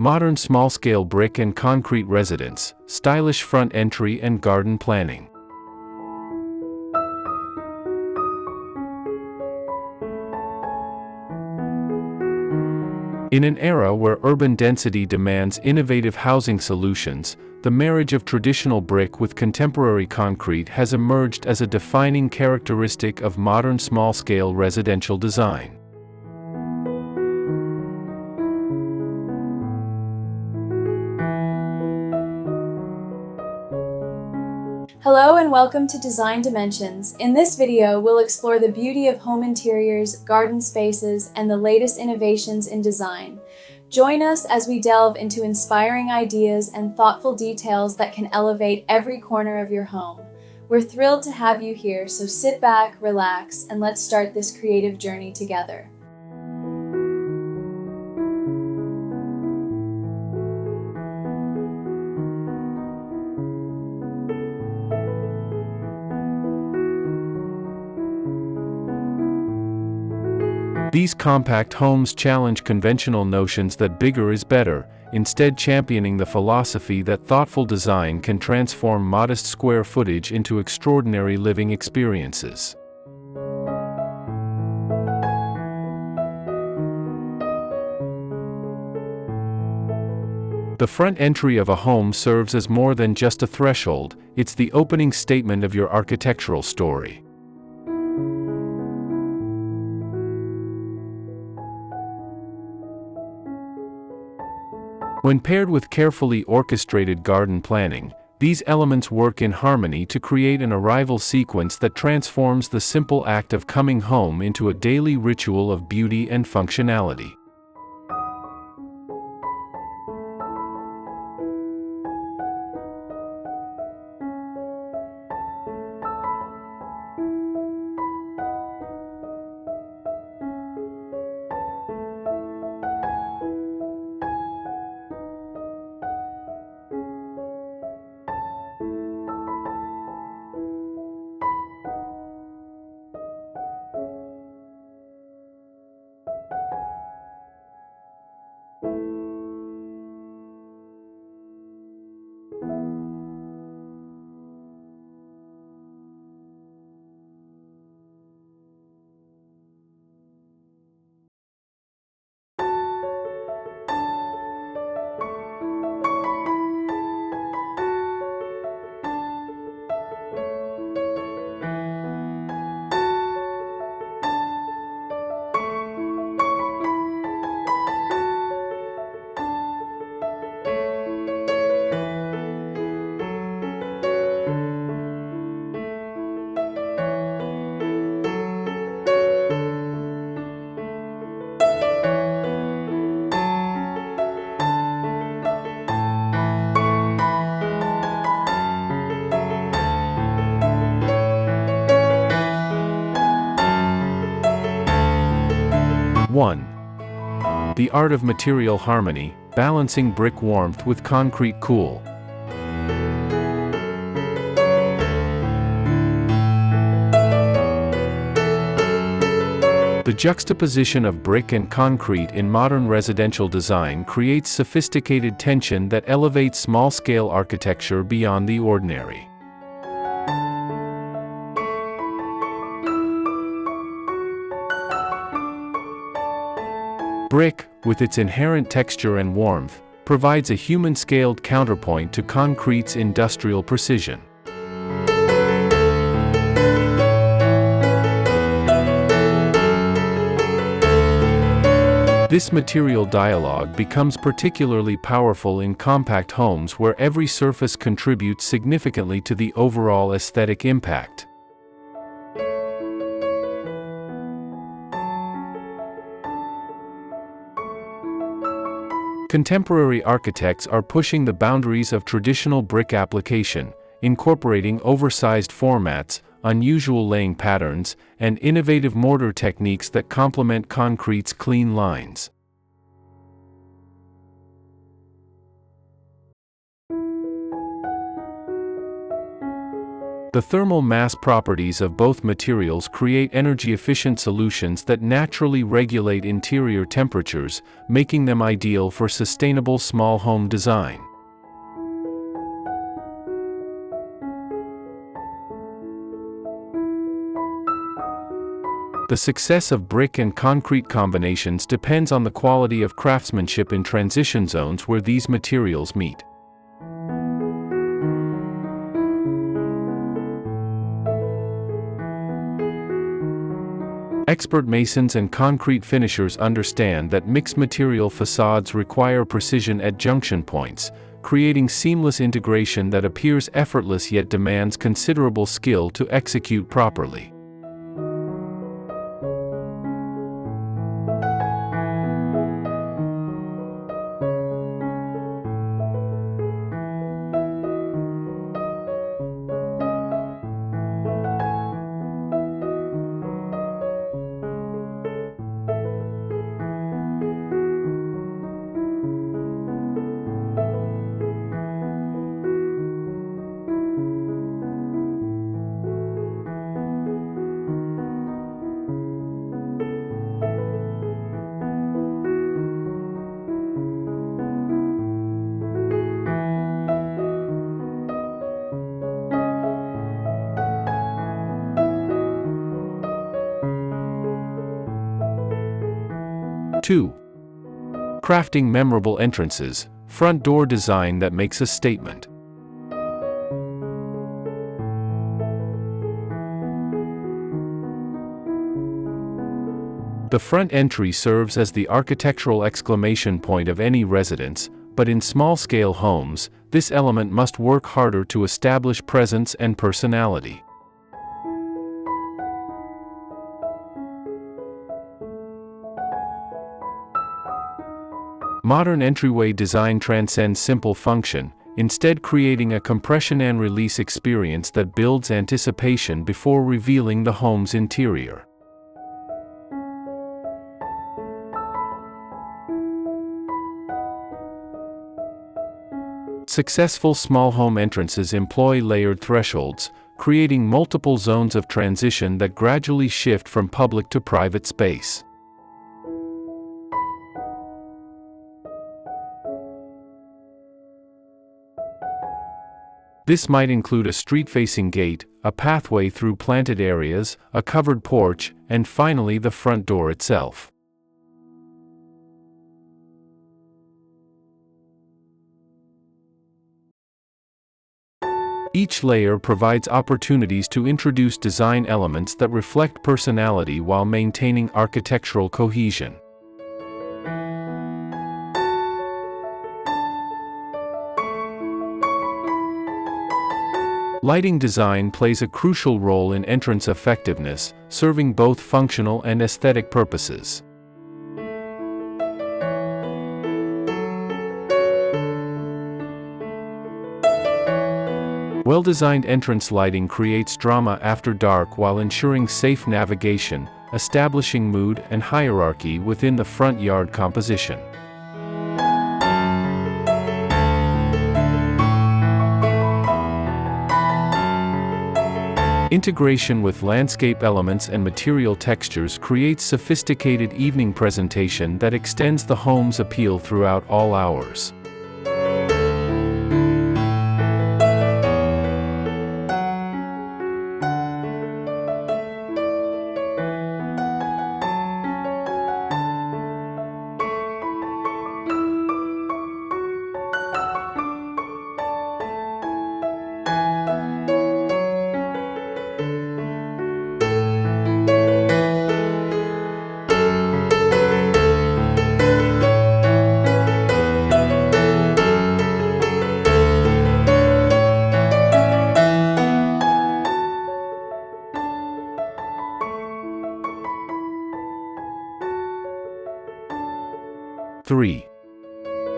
Modern small-scale brick and concrete residence, stylish front entry and garden planning. In an era where urban density demands innovative housing solutions, the marriage of traditional brick with contemporary concrete has emerged as a defining characteristic of modern small-scale residential design. Hello and welcome to Design Dimensions. In this video, we'll explore the beauty of home interiors, garden spaces, and the latest innovations in design. Join us as we delve into inspiring ideas and thoughtful details that can elevate every corner of your home. We're thrilled to have you here, so sit back, relax, and let's start this creative journey together. These compact homes challenge conventional notions that bigger is better, instead championing the philosophy that thoughtful design can transform modest square footage into extraordinary living experiences. The front entry of a home serves as more than just a threshold, it's the opening statement of your architectural story. When paired with carefully orchestrated garden planning, these elements work in harmony to create an arrival sequence that transforms the simple act of coming home into a daily ritual of beauty and functionality. One. The art of material harmony, balancing brick warmth with concrete cool. The juxtaposition of brick and concrete in modern residential design creates sophisticated tension that elevates small-scale architecture beyond the ordinary. Brick, with its inherent texture and warmth, provides a human-scaled counterpoint to concrete's industrial precision. This material dialogue becomes particularly powerful in compact homes where every surface contributes significantly to the overall aesthetic impact. Contemporary architects are pushing the boundaries of traditional brick application, incorporating oversized formats, unusual laying patterns, and innovative mortar techniques that complement concrete's clean lines. The thermal mass properties of both materials create energy-efficient solutions that naturally regulate interior temperatures, making them ideal for sustainable small home design. The success of brick and concrete combinations depends on the quality of craftsmanship in transition zones where these materials meet. Expert masons and concrete finishers understand that mixed-material facades require precision at junction points, creating seamless integration that appears effortless yet demands considerable skill to execute properly. Two, crafting memorable entrances, front door design that makes a statement. The front entry serves as the architectural exclamation point of any residence, but in small-scale homes, this element must work harder to establish presence and personality. Modern entryway design transcends simple function, instead creating a compression and release experience that builds anticipation before revealing the home's interior. Successful small home entrances employ layered thresholds, creating multiple zones of transition that gradually shift from public to private space. This might include a street-facing gate, a pathway through planted areas, a covered porch, and finally the front door itself. Each layer provides opportunities to introduce design elements that reflect personality while maintaining architectural cohesion. Lighting design plays a crucial role in entrance effectiveness, serving both functional and aesthetic purposes. Well-designed entrance lighting creates drama after dark while ensuring safe navigation, establishing mood and hierarchy within the front yard composition. Integration with landscape elements and material textures creates sophisticated evening presentation that extends the home's appeal throughout all hours. Three,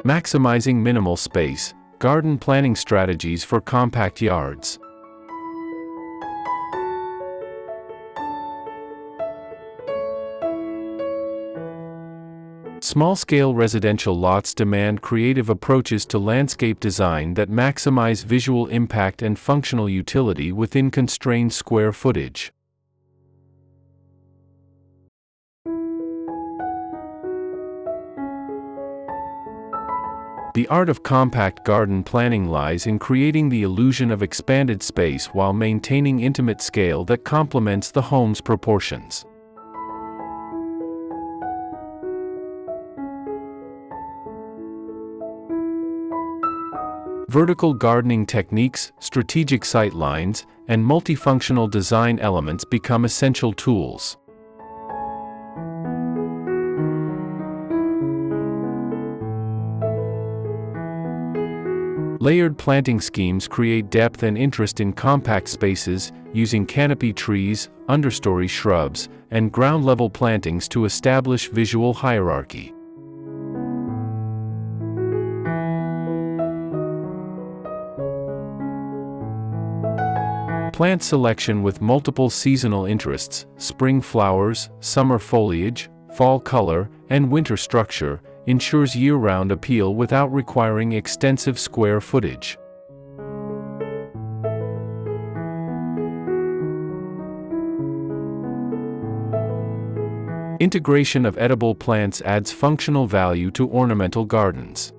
maximizing minimal space, garden planning strategies for compact yards. Small-scale residential lots demand creative approaches to landscape design that maximize visual impact and functional utility within constrained square footage. The art of compact garden planning lies in creating the illusion of expanded space while maintaining intimate scale that complements the home's proportions. Vertical gardening techniques, strategic sight lines, and multifunctional design elements become essential tools. Layered planting schemes create depth and interest in compact spaces, using canopy trees, understory shrubs, and ground-level plantings to establish visual hierarchy. Plant selection with multiple seasonal interests, spring flowers, summer foliage, fall color, and winter structure, ensures year-round appeal without requiring extensive square footage. Integration of edible plants adds functional value to ornamental gardens.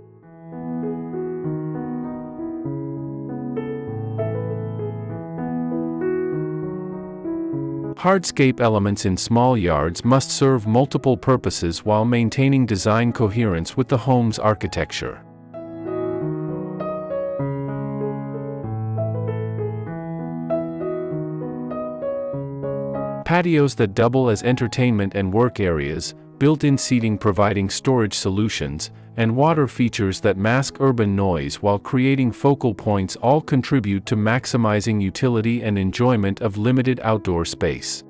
Hardscape elements in small yards must serve multiple purposes while maintaining design coherence with the home's architecture. Patios that double as entertainment and work areas, built-in seating providing storage solutions, and water features that mask urban noise while creating focal points all contribute to maximizing utility and enjoyment of limited outdoor space.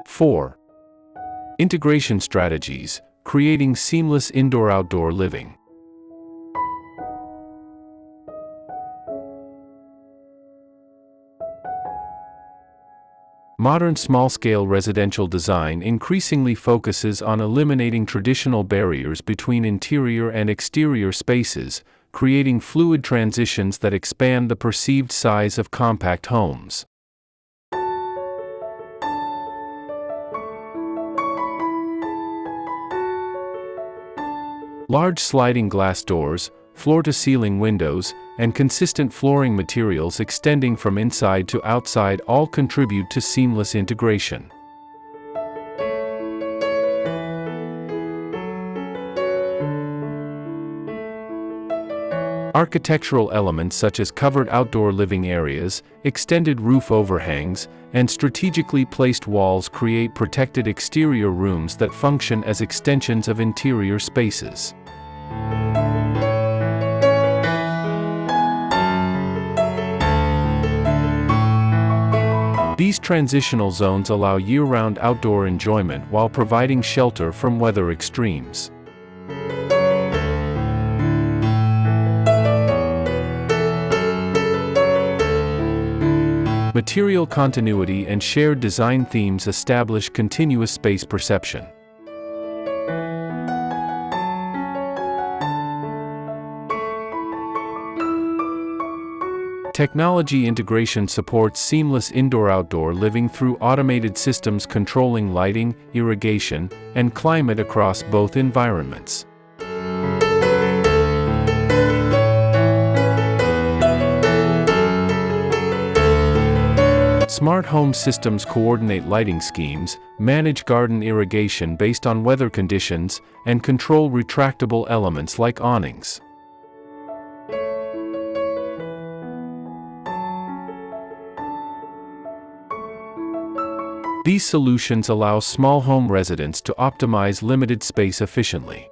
Four. Integration strategies, creating seamless indoor-outdoor living. Modern small-scale residential design increasingly focuses on eliminating traditional barriers between interior and exterior spaces, creating fluid transitions that expand the perceived size of compact homes. Large sliding glass doors, floor-to-ceiling windows, and consistent flooring materials extending from inside to outside all contribute to seamless integration. Architectural elements such as covered outdoor living areas, extended roof overhangs, and strategically placed walls create protected exterior rooms that function as extensions of interior spaces. These transitional zones allow year-round outdoor enjoyment while providing shelter from weather extremes. Material continuity and shared design themes establish continuous space perception. Technology integration supports seamless indoor-outdoor living through automated systems controlling lighting, irrigation, and climate across both environments. Smart home systems coordinate lighting schemes, manage garden irrigation based on weather conditions, and control retractable elements like awnings. These solutions allow small home residents to optimize limited space efficiently.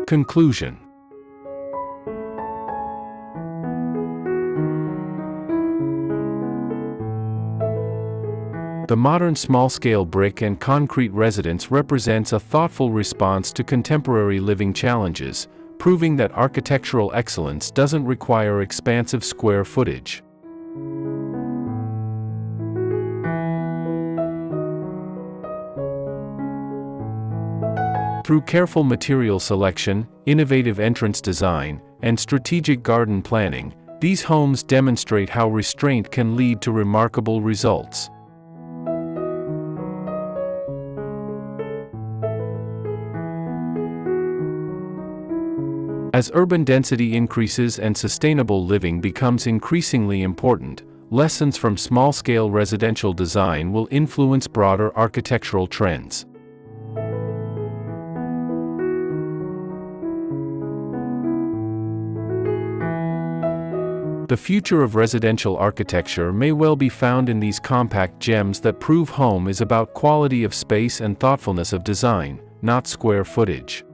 Conclusion. The modern small-scale brick and concrete residence represents a thoughtful response to contemporary living challenges, proving that architectural excellence doesn't require expansive square footage. Through careful material selection, innovative entrance design, and strategic garden planning, these homes demonstrate how restraint can lead to remarkable results. As urban density increases and sustainable living becomes increasingly important, lessons from small-scale residential design will influence broader architectural trends. The future of residential architecture may well be found in these compact gems that prove home is about quality of space and thoughtfulness of design, not square footage.